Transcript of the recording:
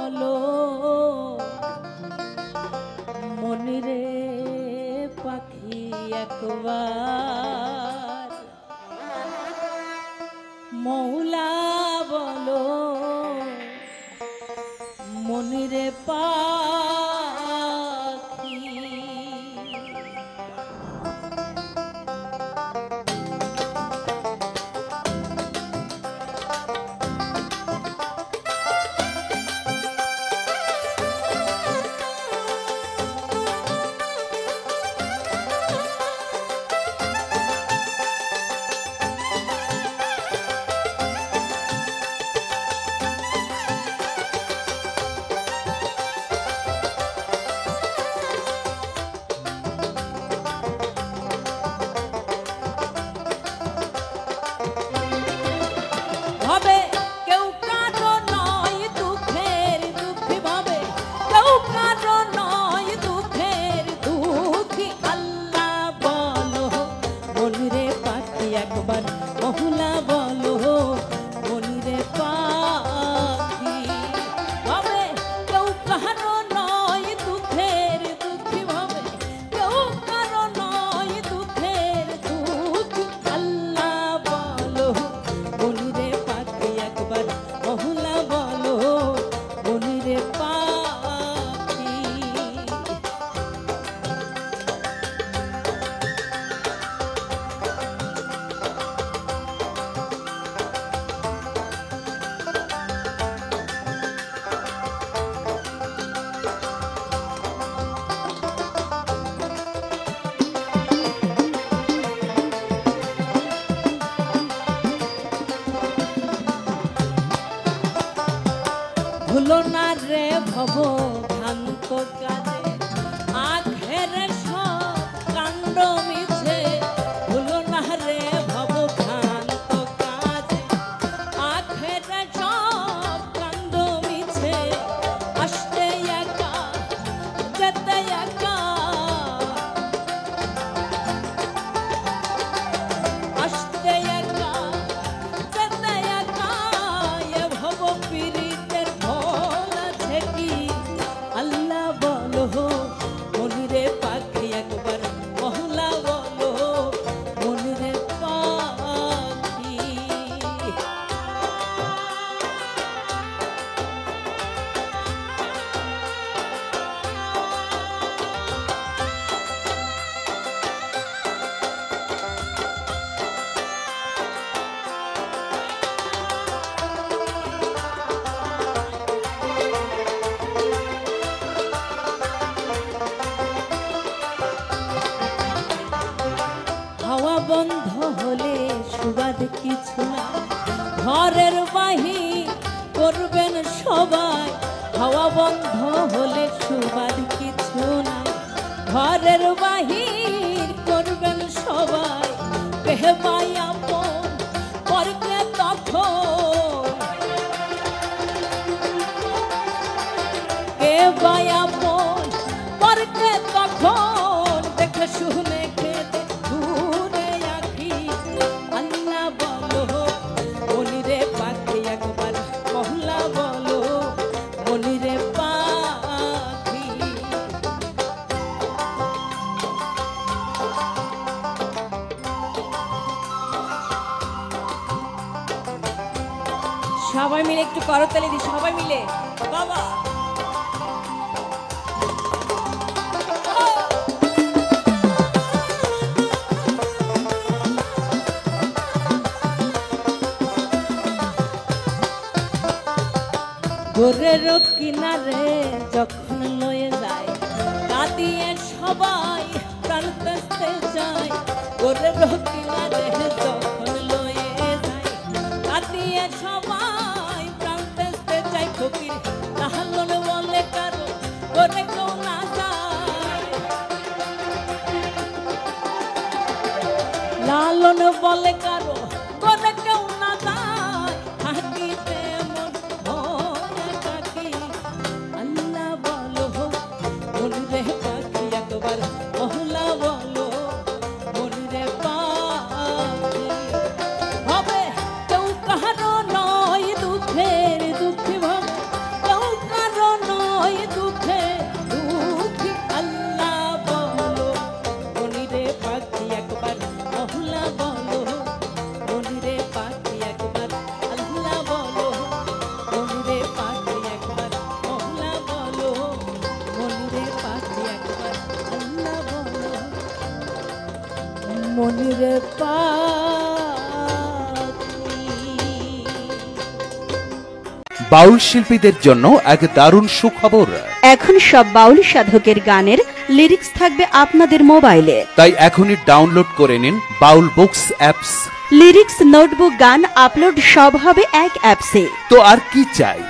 বলো মনিরে পাখি একবার মৌলা বলো মনিরে পাখি। ভাবে কেউ কারো নয় দুঃখের দুঃখী, ভাবে কেউ কারো নয় দুঃখের দুঃখী। আল্লাহ বলো মনিরে পাখি একবার মহুলা বলো মনিরে পাখি। ভাবে কেউ কারো নয় দুঃখের দুঃখী, ভাবে কেউ কারো নয় দুঃখের দুঃখী। আল্লাহ বলো মনিরে পাখি একবার মহুলা বলো মনিরে পাখি। ভুলো না রে ভব ভ্রান্ত কাজে আখের সব কাণ্ড মিছে। ভুলো না রে ভব ভ্রান্ত কাজে আখের সব কাণ্ড মিছে। আসতে একা যেতে একা, আসতে একা যেতে একা, এ ভব পীড়িতের ফল আছে কি। আল্লাহ বলো মনিরে পাখি একবার মহলা বলো মনিরে পাখি। হাওয়া বন্ধ হলে সুবাদ কিছু না, ঘরের বাহির করবেন সবাই। হাওয়া বন্ধ হলে সুবাদ কিছু না, ঘরের বাহির করবেন সবাই। পেহবাই আপন পরকে তখন, পেহবাই আপন পরকে তখন, দেখে শুনে খেতে ঘুরে আঁখি। আল্লাহ বলো মনিরে পাখি একবার মহলা বলো মনিরে পাখি। সবাই মিলে একটু করতালি দি, সবাই মিলে বাবা। গোরের কিনারে যখন লয়ে যায় কাঁদিয়ে সবাই প্রাণ কাঁদতে যায়। গোরের কিনারে যখন লয়ে যায় কাঁদিয়ে সবাই প্রাণ কাঁদতে যায়। ফকির লালন বলে কারো গোরে কেউ না যায়, লালন বলে কারো গোরে কেউ না যায়। থাকিতে মন হয় একাকী। আল্লাহ বলো মনিরে পাখি একবার মহলা বলো মনিরে পাখি। ভাবে কেউ কারো নয় দুঃখের দুঃখী, ভাবে কেউ কারো মনিরে পাখি। বাউল শিল্পীদের জন্য এক দারুণ সুখবর। এখন সব বাউল সাধকের গানের লিরিক্স থাকবে আপনাদের মোবাইলে। তাই এখনই ডাউনলোড করে নিন বাউল বুকস অ্যাপস। লিরিক্স, নোটবুক, গান আপলোড সব হবে এক অ্যাপসে। তো আর কি চাই।